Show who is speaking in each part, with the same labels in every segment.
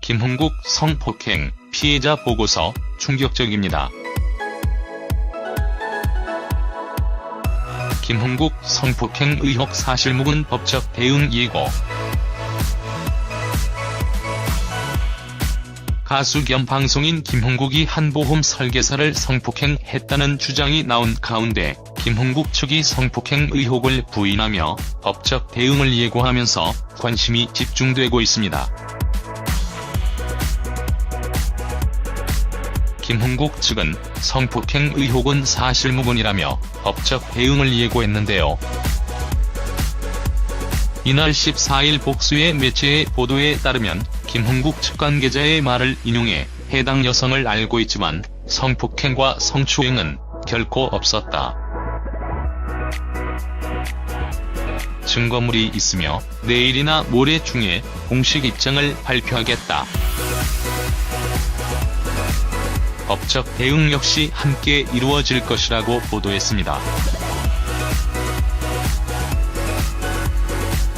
Speaker 1: 김홍국 성폭행 피해자 보고서 충격적입니다. 김홍국 성폭행 의혹 사실 묵은 법적 대응 예고. 가수 겸 방송인 김홍국이 한 보험 설계사를 성폭행했다는 주장이 나온 가운데 김홍국 측이 성폭행 의혹을 부인하며 법적 대응을 예고하면서 관심이 집중되고 있습니다. 김홍국 측은 성폭행 의혹은 사실무근이라며 법적 대응을 예고했는데요. 이날 14일 복수의 매체의 보도에 따르면 김홍국 측 관계자의 말을 인용해 해당 여성을 알고 있지만 성폭행과 성추행은 결코 없었다. 증거물이 있으며 내일이나 모레 중에 공식 입장을 발표하겠다. 법적 대응 역시 함께 이루어질 것이라고 보도했습니다.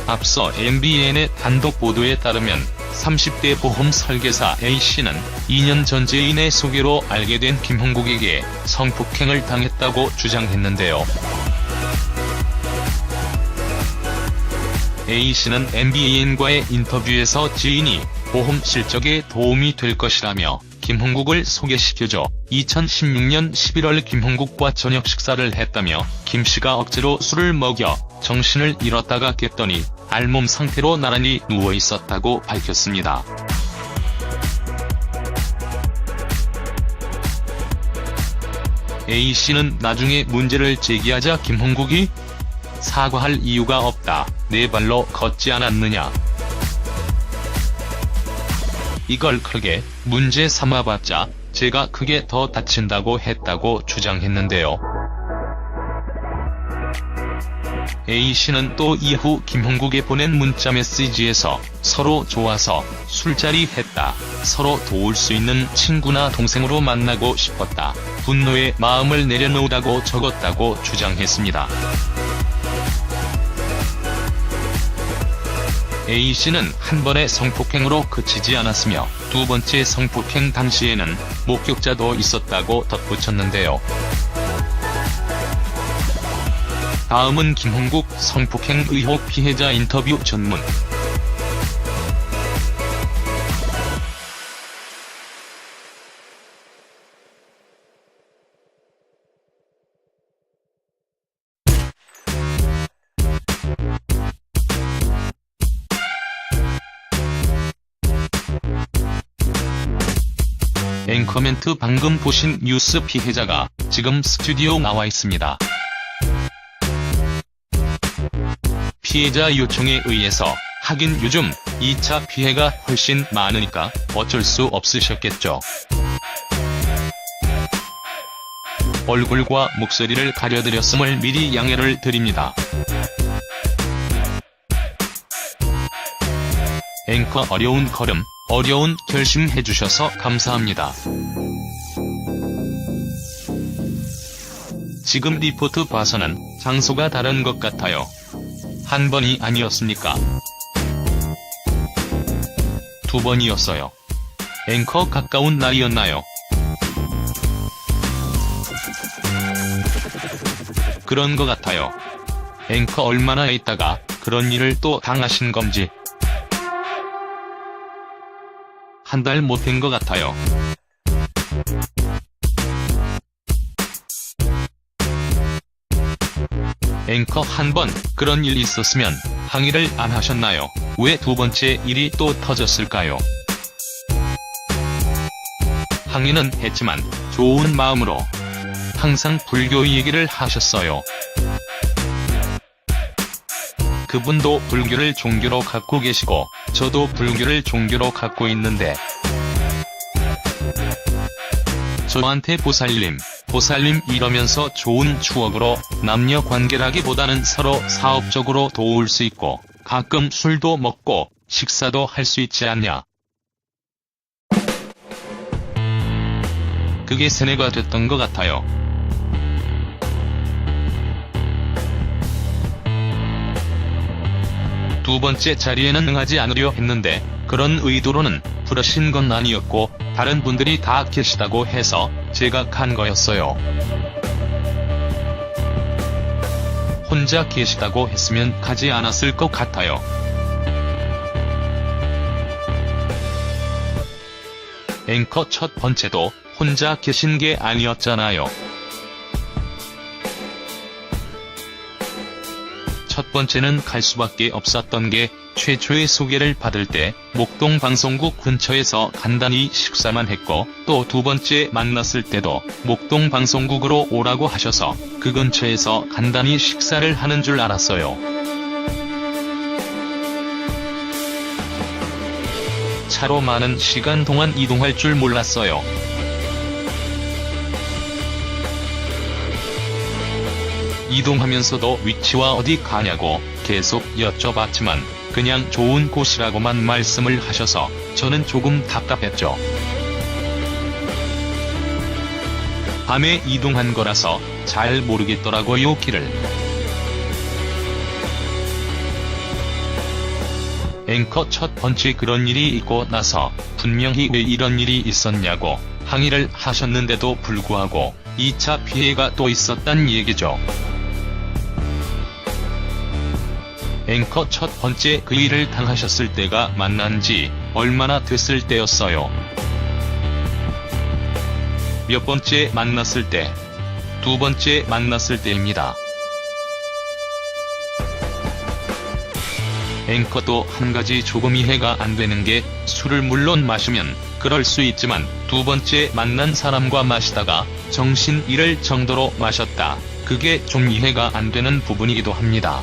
Speaker 1: 앞서 MBN의 단독 보도에 따르면 30대 보험 설계사 A씨는 2년 전 지인의 소개로 알게 된 김홍국에게 성폭행을 당했다고 주장했는데요. A씨는 MBN과의 인터뷰에서 지인이 보험 실적에 도움이 될 것이라며 김홍국을 소개시켜줘 2016년 11월 김홍국과 저녁 식사를 했다며 김씨가 억지로 술을 먹여 정신을 잃었다가 깼더니 알몸 상태로 나란히 누워있었다고 밝혔습니다. A씨는 나중에 문제를 제기하자 김홍국이 사과할 이유가 없다. 내 발로 걷지 않았느냐. 이걸 크게 문제 삼아봤자 제가 크게 더 다친다고 했다고 주장했는데요. A씨는 또 이후 김홍국에 보낸 문자 메시지에서 서로 좋아서 술자리 했다. 서로 도울 수 있는 친구나 동생으로 만나고 싶었다. 분노의 마음을 내려놓으라고 적었다고 주장했습니다. A씨는 한 번의 성폭행으로 그치지 않았으며 두 번째 성폭행 당시에는 목격자도 있었다고 덧붙였는데요. 다음은 김홍국 성폭행 의혹 피해자 인터뷰 전문. 앵커멘트 방금 보신 뉴스 피해자가 지금 스튜디오 나와 있습니다. 피해자 요청에 의해서 하긴 요즘 2차 피해가 훨씬 많으니까 어쩔 수 없으셨겠죠. 얼굴과 목소리를 가려드렸음을 미리 양해를 드립니다. 앵커 어려운 걸음, 어려운 결심 해주셔서 감사합니다. 지금 리포트 봐서는 장소가 다른 것 같아요. 한 번이 아니었습니까? 두 번이었어요. 앵커 가까운 날이었나요? 그런 것 같아요. 앵커 얼마나 있다가 그런 일을 또 당하신 건지. 한 달 못 된 것 같아요. 앵커 한 번 그런 일 있었으면 항의를 안 하셨나요? 왜 두 번째 일이 또 터졌을까요? 항의는 했지만 좋은 마음으로 항상 불교 얘기를 하셨어요. 그분도 불교를 종교로 갖고 계시고 저도 불교를 종교로 갖고 있는데 저한테 보살님 이러면서 좋은 추억으로 남녀 관계라기보다는 서로 사업적으로 도울 수 있고 가끔 술도 먹고 식사도 할 수 있지 않냐. 그게 세뇌가 됐던 것 같아요. 두 번째 자리에는 응하지 않으려 했는데 그런 의도로는 부르신 건 아니었고 다른 분들이 다 계시다고 해서 제가 간 거였어요. 혼자 계시다고 했으면 가지 않았을 것 같아요. 앵커 첫 번째도 혼자 계신 게 아니었잖아요. 첫 번째는 갈 수밖에 없었던 게 최초의 소개를 받을 때 목동 방송국 근처에서 간단히 식사만 했고 또 두 번째 만났을 때도 목동 방송국으로 오라고 하셔서 그 근처에서 간단히 식사를 하는 줄 알았어요. 차로 많은 시간 동안 이동할 줄 몰랐어요. 이동하면서도 위치와 어디 가냐고 계속 여쭤봤지만 그냥 좋은 곳이라고만 말씀을 하셔서 저는 조금 답답했죠. 밤에 이동한 거라서 잘 모르겠더라고요, 길을. 앵커 첫 번째 그런 일이 있고 나서 분명히 왜 이런 일이 있었냐고 항의를 하셨는데도 불구하고 2차 피해가 또 있었단 얘기죠. 앵커 첫 번째 그 일을 당하셨을 때가 만난 지 얼마나 됐을 때였어요. 몇 번째 만났을 때? 두 번째 만났을 때입니다. 앵커도 한 가지 조금 이해가 안 되는 게 술을 물론 마시면 그럴 수 있지만 두 번째 만난 사람과 마시다가 정신 잃을 정도로 마셨다. 그게 좀 이해가 안 되는 부분이기도 합니다.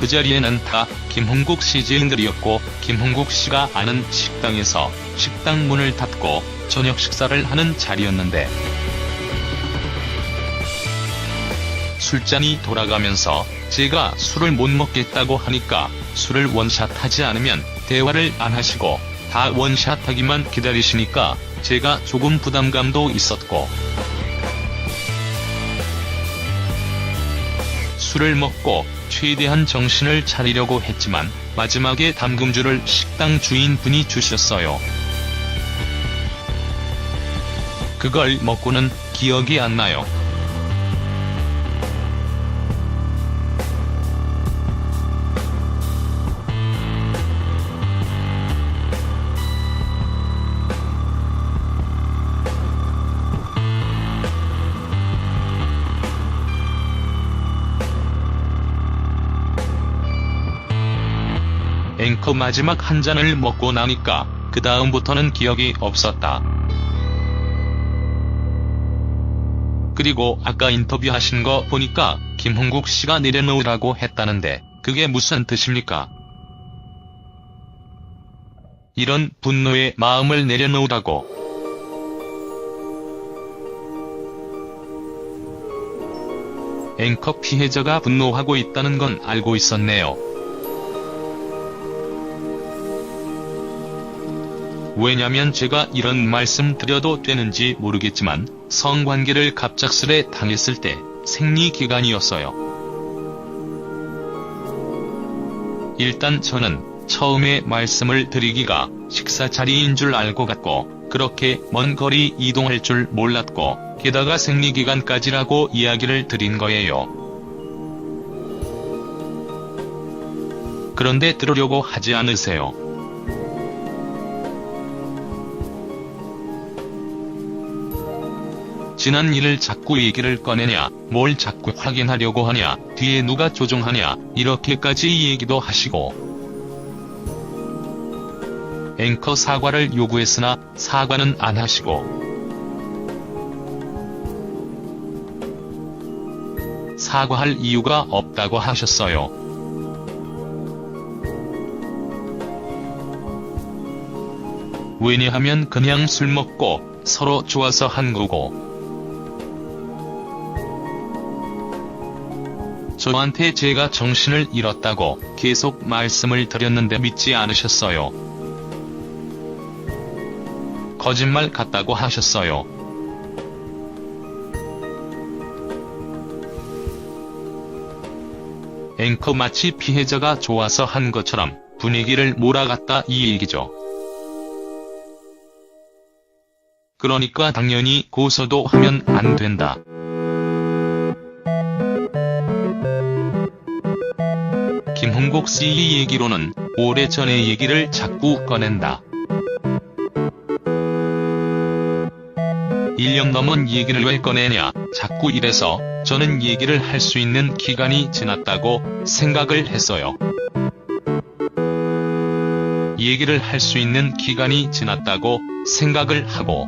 Speaker 1: 그 자리에는 다 김홍국 씨 지인들이었고 김홍국 씨가 아는 식당에서 식당 문을 닫고 저녁 식사를 하는 자리였는데 술잔이 돌아가면서 제가 술을 못 먹겠다고 하니까 술을 원샷하지 않으면 대화를 안 하시고 다 원샷하기만 기다리시니까 제가 조금 부담감도 있었고 술을 먹고 최대한 정신을 차리려고 했지만 마지막에 담금주를 식당 주인분이 주셨어요. 그걸 먹고는 기억이 안 나요. 앵커 마지막 한 잔을 먹고 나니까 그 다음부터는 기억이 없었다. 그리고 아까 인터뷰하신 거 보니까 김홍국 씨가 내려놓으라고 했다는데 그게 무슨 뜻입니까? 이런 분노의 마음을 내려놓으라고. 앵커 피해자가 분노하고 있다는 건 알고 있었네요. 왜냐면 제가 이런 말씀 드려도 되는지 모르겠지만 성관계를 갑작스레 당했을 때 생리기간이었어요. 일단 저는 처음에 말씀을 드리기가 식사 자리인 줄 알고 갔고 그렇게 먼 거리 이동할 줄 몰랐고 게다가 생리기간까지라고 이야기를 드린 거예요. 그런데 들으려고 하지 않으세요. 지난 일을 자꾸 얘기를 꺼내냐, 뭘 자꾸 확인하려고 하냐, 뒤에 누가 조종하냐, 이렇게까지 얘기도 하시고 앵커 사과를 요구했으나 사과는 안 하시고 사과할 이유가 없다고 하셨어요. 왜냐하면 그냥 술 먹고 서로 좋아서 한 거고 저한테 제가 정신을 잃었다고 계속 말씀을 드렸는데 믿지 않으셨어요. 거짓말 같다고 하셨어요. 앵커 마치 피해자가 좋아서 한 것처럼 분위기를 몰아갔다 이 얘기죠. 그러니까 당연히 고소도 하면 안 된다. 김홍국 씨 얘기로는 오래전의 얘기를 자꾸 꺼낸다. 1년 넘은 얘기를 왜 꺼내냐, 자꾸 이래서 저는 얘기를 할 수 있는 기간이 지났다고 생각을 했어요. 얘기를 할 수 있는 기간이 지났다고 생각을 하고.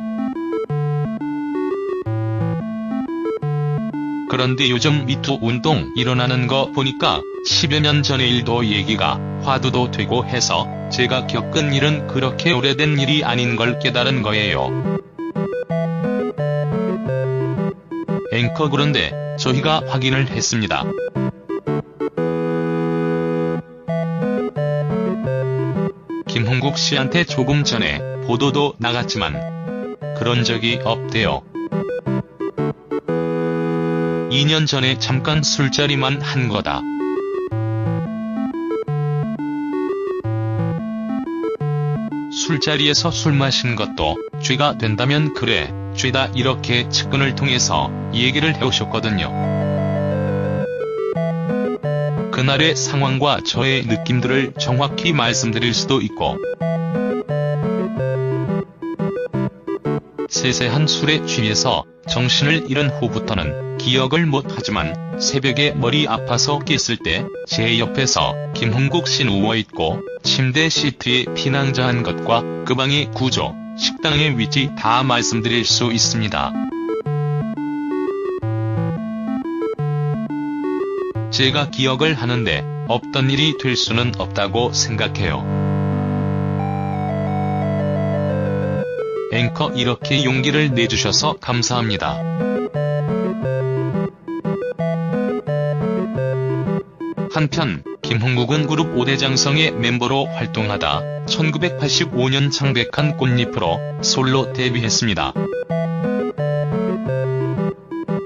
Speaker 1: 그런데 요즘 미투 운동 일어나는 거 보니까 10여 년 전의 일도 얘기가 화두도 되고 해서 제가 겪은 일은 그렇게 오래된 일이 아닌 걸 깨달은 거예요. 앵커 그런데 저희가 확인을 했습니다. 김홍국 씨한테 조금 전에 보도도 나갔지만 그런 적이 없대요. 2년 전에 잠깐 술자리만 한 거다. 술자리에서 술 마신 것도 죄가 된다면 그래, 죄다 이렇게 측근을 통해서 얘기를 해오셨거든요. 그날의 상황과 저의 느낌들을 정확히 말씀드릴 수도 있고, 세세한 술에 취해서 정신을 잃은 후부터는 기억을 못하지만 새벽에 머리 아파서 깼을 때 제 옆에서 김홍국 씨 누워있고 침대 시트에 피난자한 것과 그 방의 구조, 식당의 위치 다 말씀드릴 수 있습니다. 제가 기억을 하는데 없던 일이 될 수는 없다고 생각해요. 앵커 이렇게 용기를 내주셔서 감사합니다. 한편 김홍국은 그룹 5대 장성의 멤버로 활동하다 1985년 창백한 꽃잎으로 솔로 데뷔했습니다.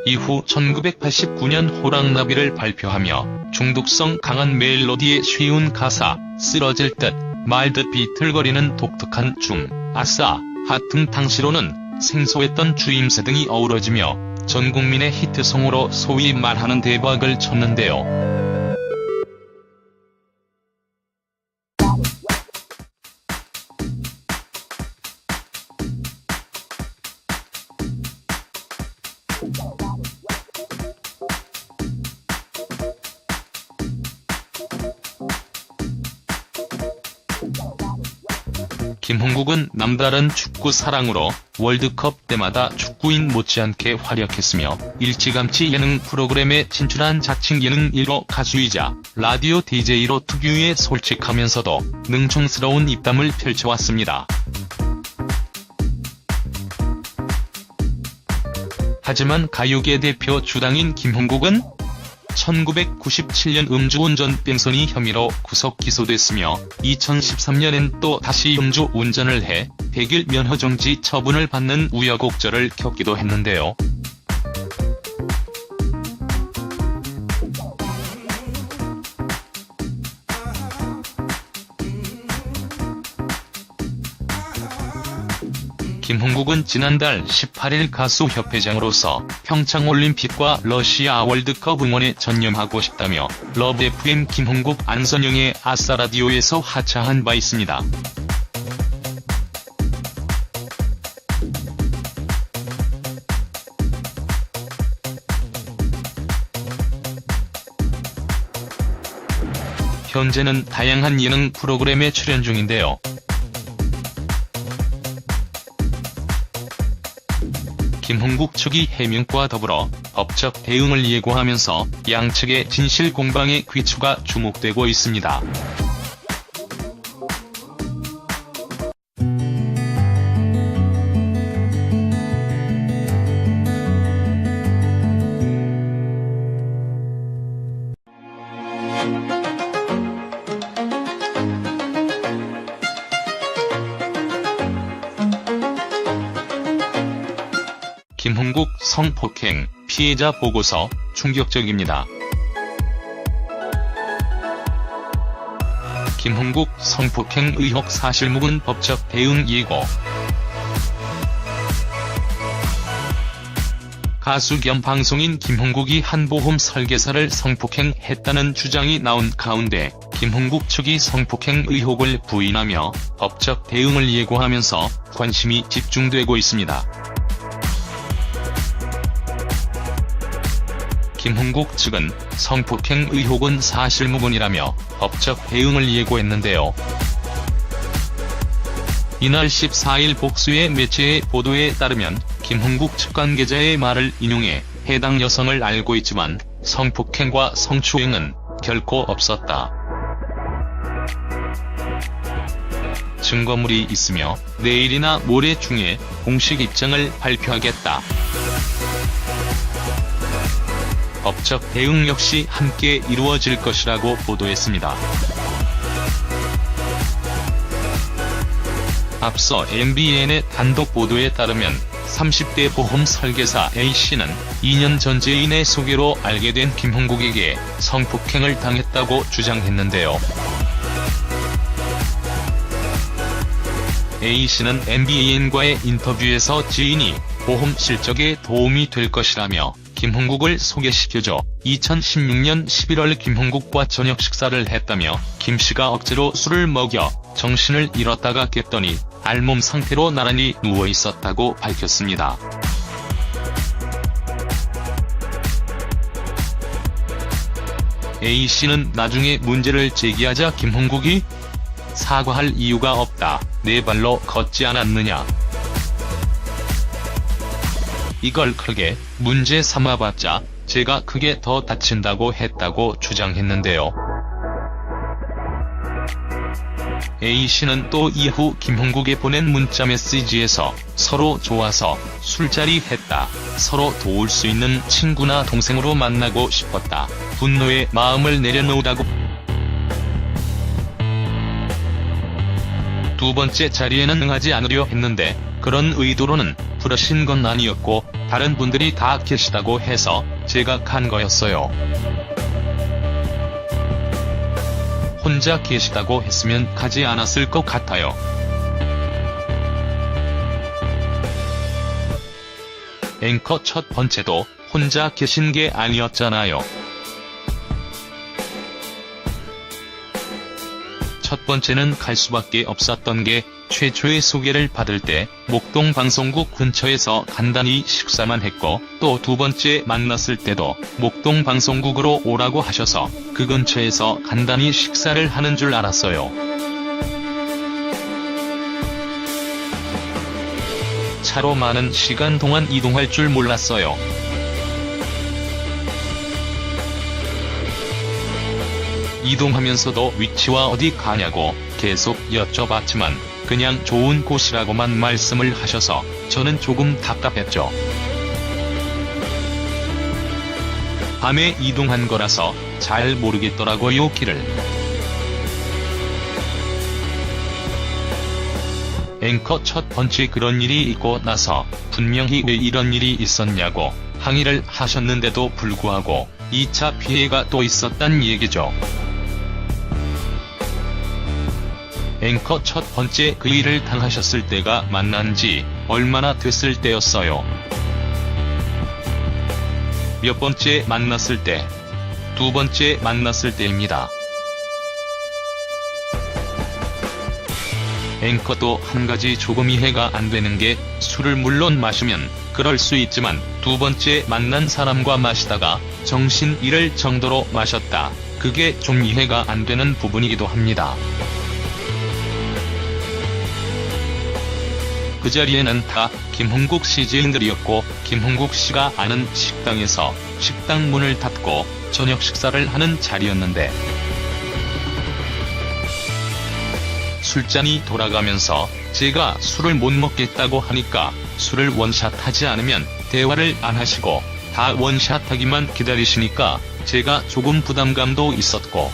Speaker 1: 이후 1989년 호랑나비를 발표하며 중독성 강한 멜로디에 쉬운 가사, 쓰러질 듯 말 듯 비틀거리는 독특한 춤, 아싸, 하등탕시로는 생소했던 주임새 등이 어우러지며 전국민의 히트송으로 소위 말하는 대박을 쳤는데요. 김홍국은 남다른 축구 사랑으로 월드컵 때마다 축구인 못지않게 활약했으며 일찌감치 예능 프로그램에 진출한 자칭 예능 1호 가수이자 라디오 DJ로 특유의 솔직하면서도 능청스러운 입담을 펼쳐왔습니다. 하지만 가요계 대표 주당인 김홍국은 1997년 음주운전 뺑소니 혐의로 구속 기소됐으며 2013년엔 또 다시 음주운전을 해 100일 면허정지 처분을 받는 우여곡절을 겪기도 했는데요. 김홍국은 지난달 18일 가수협회장으로서 평창올림픽과 러시아 월드컵 응원에 전념하고 싶다며 러브 FM 김홍국 안선영의 아싸라디오에서 하차한 바 있습니다. 현재는 다양한 예능 프로그램에 출연 중인데요. 김홍국 측이 해명과 더불어 법적 대응을 예고하면서 양측의 진실 공방의 귀추가 주목되고 있습니다. 김홍국 성폭행 피해자 보고서 충격적입니다. 김홍국 성폭행 의혹 사실무근 법적 대응 예고. 가수 겸 방송인 김홍국이 한 보험 설계사를 성폭행했다는 주장이 나온 가운데 김홍국 측이 성폭행 의혹을 부인하며 법적 대응을 예고하면서 관심이 집중되고 있습니다. 김홍국 측은 성폭행 의혹은 사실무근이라며 법적 대응을 예고했는데요. 이날 14일 복수의 매체의 보도에 따르면 김홍국 측 관계자의 말을 인용해 해당 여성을 알고 있지만 성폭행과 성추행은 결코 없었다. 증거물이 있으며 내일이나 모레 중에 공식 입장을 발표하겠다. 법적 대응 역시 함께 이루어질 것이라고 보도했습니다. 앞서 MBN의 단독 보도에 따르면 30대 보험 설계사 A씨는 2년 전 지인의 소개로 알게 된 김홍국에게 성폭행을 당했다고 주장했는데요. A씨는 MBN과의 인터뷰에서 지인이 보험 실적에 도움이 될 것이라며 김홍국을 소개시켜줘 2016년 11월 김홍국과 저녁 식사를 했다며 김씨가 억지로 술을 먹여 정신을 잃었다가 깼더니 알몸 상태로 나란히 누워있었다고 밝혔습니다. A씨는 나중에 문제를 제기하자 김홍국이 사과할 이유가 없다. 내 발로 걷지 않았느냐. 이걸 크게 문제 삼아봤자 제가 크게 더 다친다고 했다고 주장했는데요. A씨는 또 이후 김홍국에 보낸 문자 메시지에서 서로 좋아서 술자리 했다. 서로 도울 수 있는 친구나 동생으로 만나고 싶었다. 분노의 마음을 내려놓으라고. 두 번째 자리에는 응하지 않으려 했는데 그런 의도로는 부르신 건 아니었고 다른 분들이 다 계시다고 해서 제가 간 거였어요. 혼자 계시다고 했으면 가지 않았을 것 같아요. 앵커 첫 번째도 혼자 계신 게 아니었잖아요. 첫 번째는 갈 수밖에 없었던 게 최초의 소개를 받을 때 목동 방송국 근처에서 간단히 식사만 했고 또 두 번째 만났을 때도 목동 방송국으로 오라고 하셔서 그 근처에서 간단히 식사를 하는 줄 알았어요. 차로 많은 시간 동안 이동할 줄 몰랐어요. 이동하면서도 위치와 어디 가냐고 계속 여쭤봤지만 그냥 좋은 곳이라고만 말씀을 하셔서 저는 조금 답답했죠. 밤에 이동한 거라서 잘 모르겠더라고요, 길을. 앵커 첫 번째 그런 일이 있고 나서 분명히 왜 이런 일이 있었냐고 항의를 하셨는데도 불구하고 2차 피해가 또 있었단 얘기죠. 앵커 첫 번째 그 일을 당하셨을 때가 만난 지 얼마나 됐을 때였어요. 몇 번째 만났을 때? 두 번째 만났을 때입니다. 앵커도 한 가지 조금 이해가 안 되는 게 술을 물론 마시면 그럴 수 있지만 두 번째 만난 사람과 마시다가 정신 잃을 정도로 마셨다. 그게 좀 이해가 안 되는 부분이기도 합니다. 그 자리에는 다 김홍국 씨 지인들이었고 김홍국 씨가 아는 식당에서 식당 문을 닫고 저녁 식사를 하는 자리였는데 술잔이 돌아가면서 제가 술을 못 먹겠다고 하니까 술을 원샷하지 않으면 대화를 안 하시고 다 원샷하기만 기다리시니까 제가 조금 부담감도 있었고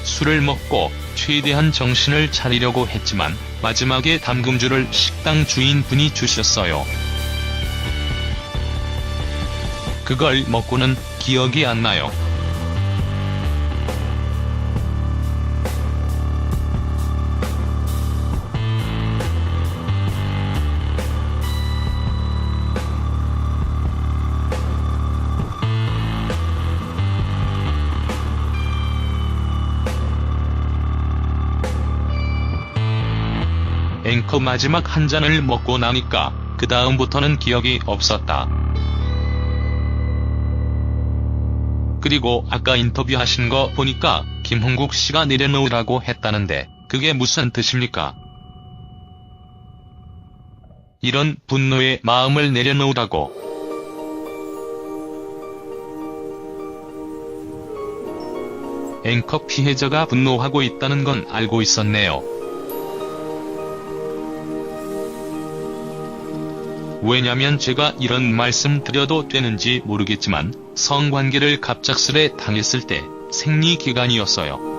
Speaker 1: 술을 먹고 최대한 정신을 차리려고 했지만 마지막에 담금주를 식당 주인분이 주셨어요. 그걸 먹고는 기억이 안 나요. 앵커 마지막 한 잔을 먹고 나니까 그 다음부터는 기억이 없었다. 그리고 아까 인터뷰하신 거 보니까 김홍국 씨가 내려놓으라고 했다는데 그게 무슨 뜻입니까? 이런 분노의 마음을 내려놓으라고. 앵커 피해자가 분노하고 있다는 건 알고 있었네요. 왜냐면 제가 이런 말씀 드려도 되는지 모르겠지만 성관계를 갑작스레 당했을 때 생리기간이었어요.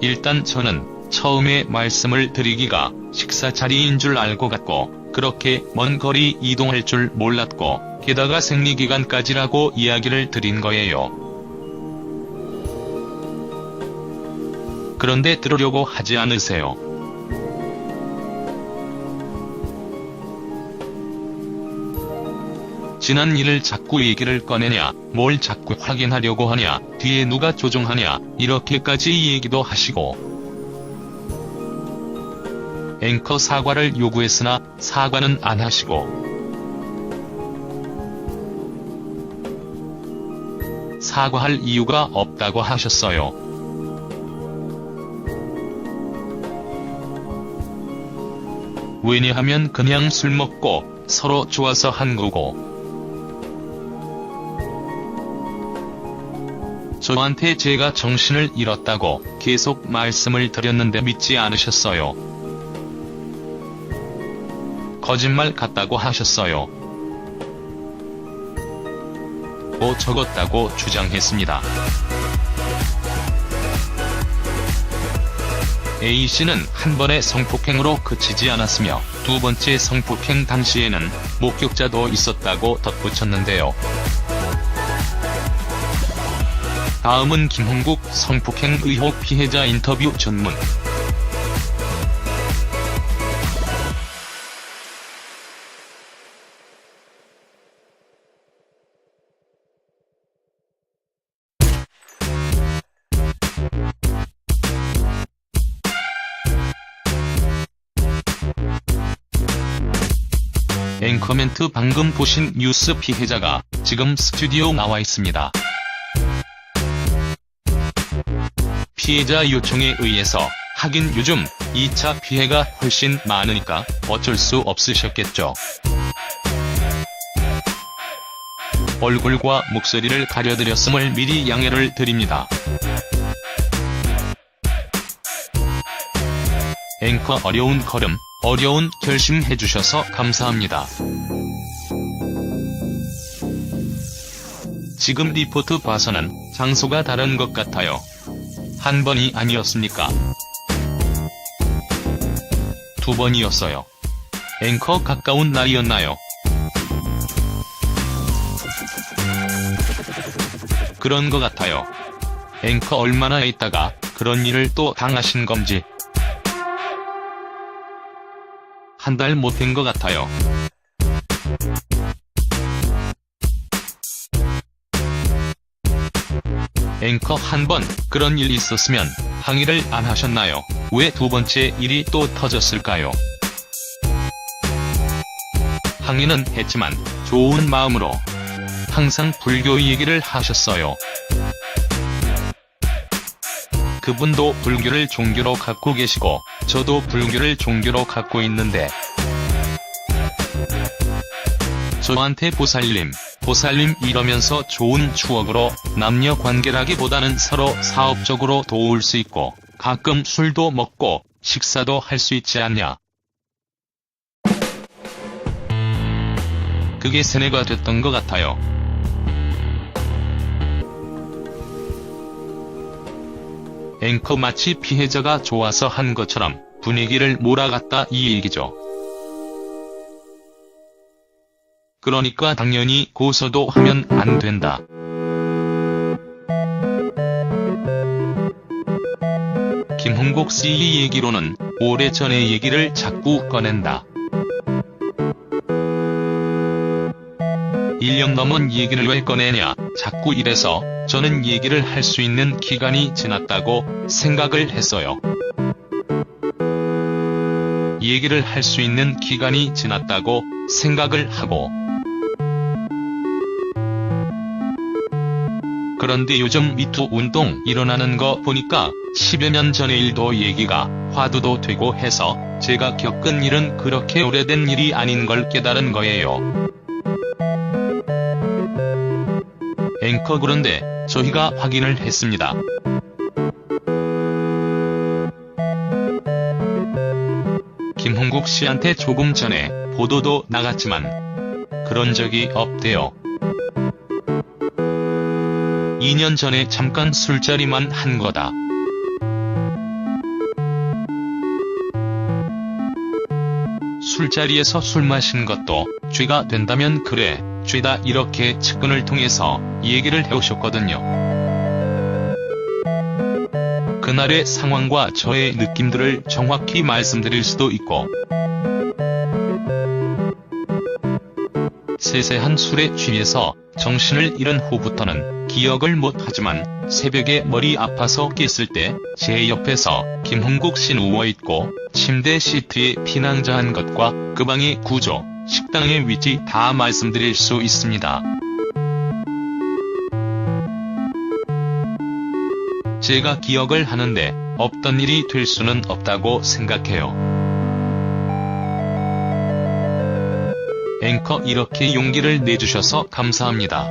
Speaker 1: 일단 저는 처음에 말씀을 드리기가 식사 자리인 줄 알고 갔고 그렇게 먼 거리 이동할 줄 몰랐고 게다가 생리기간까지라고 이야기를 드린 거예요. 그런데 들으려고 하지 않으세요. 지난 일을 자꾸 얘기를 꺼내냐, 뭘 자꾸 확인하려고 하냐, 뒤에 누가 조종하냐, 이렇게까지 얘기도 하시고. 앵커 사과를 요구했으나 사과는 안 하시고. 사과할 이유가 없다고 하셨어요. 왜냐하면 그냥 술 먹고 서로 좋아서 한 거고. 저한테 제가 정신을 잃었다고 계속 말씀을 드렸는데 믿지 않으셨어요. 거짓말 같다고 하셨어요. 적었다고 주장했습니다. A씨는 한 번의 성폭행으로 그치지 않았으며 두 번째 성폭행 당시에는 목격자도 있었다고 덧붙였는데요. 다음은 김홍국 성폭행 의혹 피해자 인터뷰 전문. 앵커멘트 방금 보신 뉴스 피해자가 지금 스튜디오 나와 있습니다. 피해자 요청에 의해서 하긴 요즘 2차 피해가 훨씬 많으니까 어쩔 수 없으셨겠죠. 얼굴과 목소리를 가려드렸음을 미리 양해를 드립니다. 앵커 어려운 걸음, 어려운 결심 해주셔서 감사합니다. 지금 리포트 봐서는 장소가 다른 것 같아요. 한 번이 아니었습니까? 두 번이었어요. 앵커 가까운 날이었나요? 그런 것 같아요. 앵커 얼마나 있다가 그런 일을 또 당하신 건지. 한 달 못 된 것 같아요. 앵커 한 번 그런 일 있었으면 항의를 안 하셨나요? 왜 두 번째 일이 또 터졌을까요? 항의는 했지만 좋은 마음으로 항상 불교 얘기를 하셨어요. 그분도 불교를 종교로 갖고 계시고 저도 불교를 종교로 갖고 있는데 저한테 보살님 이러면서 좋은 추억으로 남녀 관계라기보다는 서로 사업적으로 도울 수 있고 가끔 술도 먹고 식사도 할 수 있지 않냐. 그게 세뇌가 됐던 것 같아요. 앵커 마치 피해자가 좋아서 한 것처럼 분위기를 몰아갔다 이 얘기죠. 그러니까 당연히 고소도 하면 안 된다. 김홍국 씨 얘기로는 오래전의 얘기를 자꾸 꺼낸다. 1년 넘은 얘기를 왜 꺼내냐, 자꾸 이래서 저는 얘기를 할 수 있는 기간이 지났다고 생각을 했어요. 얘기를 할 수 있는 기간이 지났다고 생각을 하고, 그런데 요즘 미투 운동 일어나는 거 보니까 10여 년 전의 일도 얘기가 화두도 되고 해서 제가 겪은 일은 그렇게 오래된 일이 아닌 걸 깨달은 거예요. 앵커, 그런데 저희가 확인을 했습니다. 김홍국 씨한테 조금 전에 보도도 나갔지만 그런 적이 없대요. 2년 전에 잠깐 술자리만 한 거다. 술자리에서 술 마신 것도 죄가 된다면 그래, 죄다, 이렇게 측근을 통해서 얘기를 해오셨거든요. 그날의 상황과 저의 느낌들을 정확히 말씀드릴 수도 있고, 세세한 술에 취해서 정신을 잃은 후부터는 기억을 못하지만 새벽에 머리 아파서 깼을 때 제 옆에서 김홍국 씨 누워있고 침대 시트에 피낭자한 것과 그 방의 구조, 식당의 위치 다 말씀드릴 수 있습니다. 제가 기억을 하는데 없던 일이 될 수는 없다고 생각해요. 앵커, 이렇게 용기를 내주셔서 감사합니다.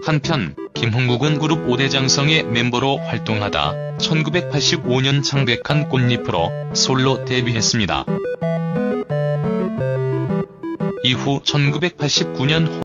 Speaker 1: 한편 김홍국은 그룹 5대 장성의 멤버로 활동하다 1985년 창백한 꽃잎으로 솔로 데뷔했습니다. 이후 1989년